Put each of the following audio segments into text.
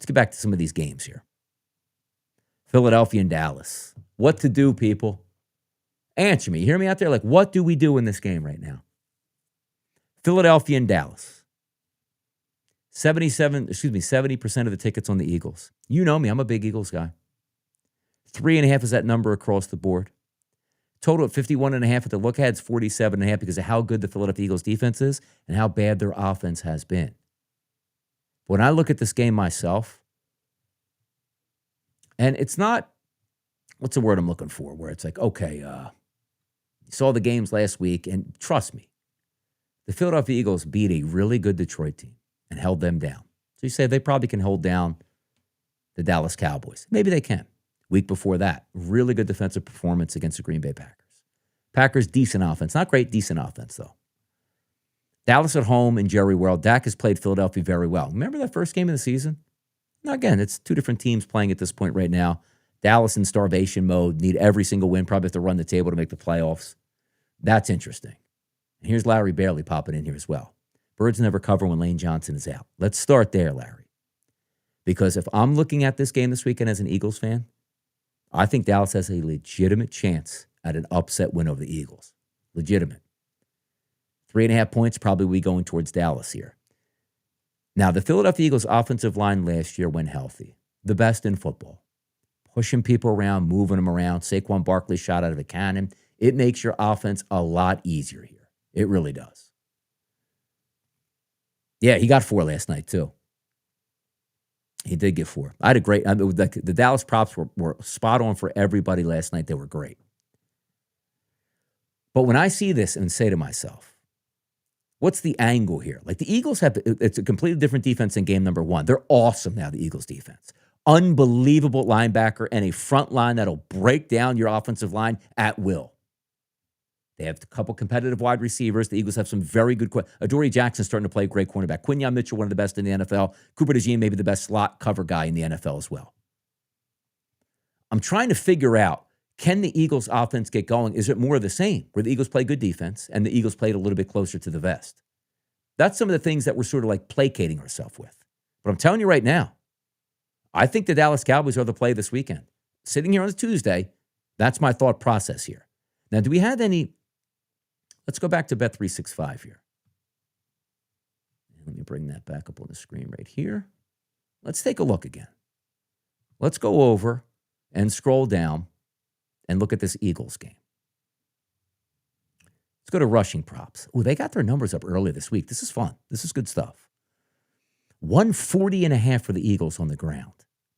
Let's get back to some of these games here. Philadelphia and Dallas. What to do, people? Answer me. You hear me out there? Like, what do we do in this game right now? Philadelphia and Dallas. 70% of the tickets on the Eagles. You know me. I'm a big Eagles guy. 3.5 is that number across the board. Total at 51.5 at the look ahead is 47.5 because of how good the Philadelphia Eagles defense is and how bad their offense has been. When I look at this game myself, and it's not, what's the word I'm looking for, where it's like, okay, you saw the games last week, and trust me, the Philadelphia Eagles beat a really good Detroit team and held them down. So you say they probably can hold down the Dallas Cowboys. Maybe they can. Week before that, really good defensive performance against the Green Bay Packers. Packers, decent offense. Not great, decent offense, though. Dallas at home in Jerry World. Dak has played Philadelphia very well. Remember that first game of the season? Now, again, it's two different teams playing at this point right now. Dallas in starvation mode, need every single win, probably have to run the table to make the playoffs. That's interesting. And here's Larry Bailey popping in here as well. Birds never cover when Lane Johnson is out. Let's start there, Larry. Because if I'm looking at this game this weekend as an Eagles fan, I think Dallas has a legitimate chance at an upset win over the Eagles. Legitimate. 3.5 points, probably we going towards Dallas here. Now, the Philadelphia Eagles offensive line last year went healthy. The best in football. Pushing people around, moving them around. Saquon Barkley shot out of a cannon. It makes your offense a lot easier here. It really does. Yeah, he got 4 last night, too. He did get 4. I had a great, the Dallas props were spot on for everybody last night. They were great. But when I see this and say to myself, what's the angle here? Like the Eagles it's a completely different defense than game number 1. They're awesome now, the Eagles defense. Unbelievable linebacker and a front line that'll break down your offensive line at will. They have a couple competitive wide receivers. The Eagles have some very good. Adoree Jackson starting to play a great cornerback. Quinyon Mitchell, one of the best in the NFL. Cooper DeJean, maybe the best slot cover guy in the NFL as well. I'm trying to figure out, can the Eagles offense get going? Is it more of the same, where the Eagles play good defense and the Eagles played a little bit closer to the vest? That's some of the things that we're sort of like placating ourselves with. But I'm telling you right now, I think the Dallas Cowboys are the play this weekend. Sitting here on a Tuesday, that's my thought process here. Now, do we have any? Let's go back to Bet365 here. Let me bring that back up on the screen right here. Let's take a look again. Let's go over and scroll down and look at this Eagles game. Let's go to rushing props. Oh, they got their numbers up earlier this week. This is fun. This is good stuff. 140.5 for the Eagles on the ground.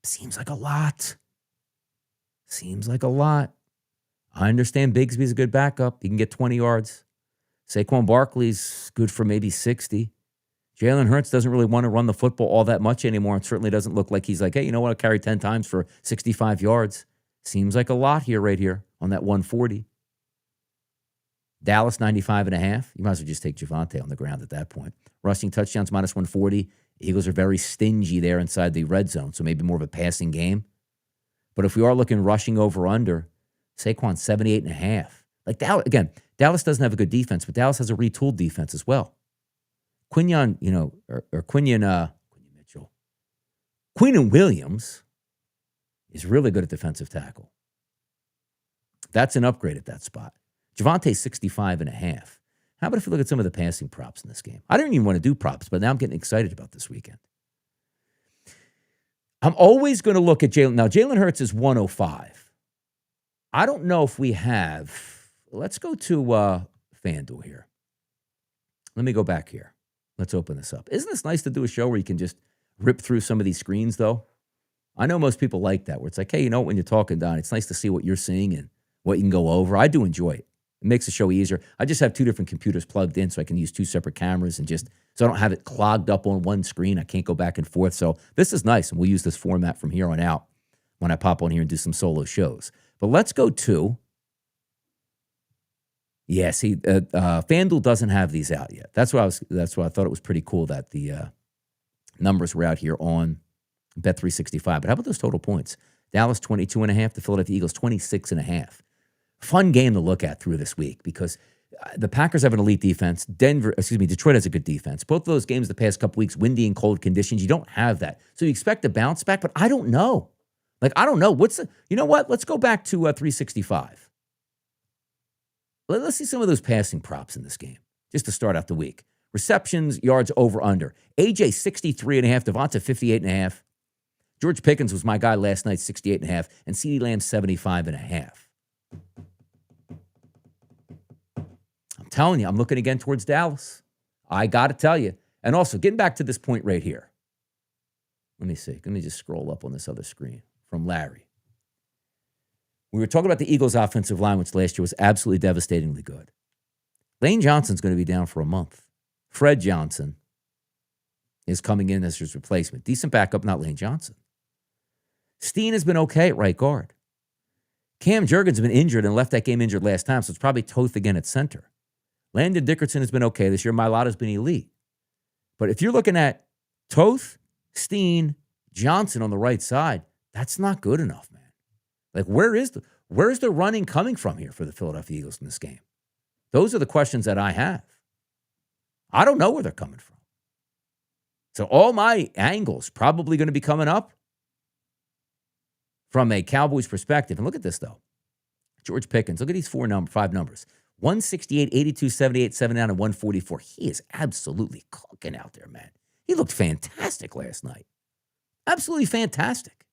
Seems like a lot. Seems like a lot. I understand Bigsby's a good backup. He can get 20 yards. Saquon Barkley's good for maybe 60. Jalen Hurts doesn't really want to run the football all that much anymore and certainly doesn't look like he's like, hey, you know what, I'll carry 10 times for 65 yards. Seems like a lot here, right here on that 140. Dallas, 95.5. You might as well just take Javonte on the ground at that point. Rushing touchdowns, minus 140. Eagles are very stingy there inside the red zone, so maybe more of a passing game. But if we are looking rushing over under, Saquon, 78.5. Like, again, Dallas doesn't have a good defense, but Dallas has a retooled defense as well. Quinyon, Quinyon Mitchell. Quinnen Williams is really good at defensive tackle. That's an upgrade at that spot. Javonte's 65.5. How about if we look at some of the passing props in this game? I don't even want to do props, but now I'm getting excited about this weekend. I'm always going to look at Jalen. Now, Jalen Hurts is 105. I don't know if we have. Let's go to FanDuel here. Let me go back here. Let's open this up. Isn't this nice to do a show where you can just rip through some of these screens, though? I know most people like that, where it's like, hey, you know, when you're talking, Don, it's nice to see what you're seeing and what you can go over. I do enjoy it. It makes the show easier. I just have 2 different computers plugged in so I can use 2 separate cameras and just, so I don't have it clogged up on one screen. I can't go back and forth. So this is nice, and we'll use this format from here on out when I pop on here and do some solo shows. But let's go to, yeah, see, FanDuel doesn't have these out yet. That's why I thought it was pretty cool that the numbers were out here on Bet365. But how about those total points? Dallas 22.5, the Philadelphia Eagles 26.5. Fun game to look at through this week because The Packers have an elite defense. Detroit has a good defense. Both of those games the past couple weeks, windy and cold conditions, you don't have that. So you expect a bounce back, but I don't know. I don't know. You know what? Let's go back to 365. Let's see some of those passing props in this game, just to start out the week. Receptions, yards over, under. AJ, 63.5. Devonta, 58.5. George Pickens was my guy last night, 68.5. And CeeDee Lamb, 75.5. I'm telling you, I'm looking again towards Dallas. I got to tell you. And also, getting back to this point right here. Let me see. Let me just scroll up on this other screen from Larry. We were talking about the Eagles' offensive line, which last year was absolutely devastatingly good. Lane Johnson's going to be down for a month. Fred Johnson is coming in as his replacement. Decent backup, not Lane Johnson. Steen has been okay at right guard. Cam Jurgens has been injured and left that game injured last time, so it's probably Toth again at center. Landon Dickerson has been okay this year. Mailata's been elite. But if you're looking at Toth, Steen, Johnson on the right side, that's not good enough, man. Where's the running coming from here for the Philadelphia Eagles in this game? Those are the questions that I have. I don't know where they're coming from. So all my angles probably going to be coming up from a Cowboys perspective. And look at this, though. George Pickens, look at these five numbers. 168, 82, 78, 79, and 144. He is absolutely cooking out there, man. He looked fantastic last night. Absolutely fantastic.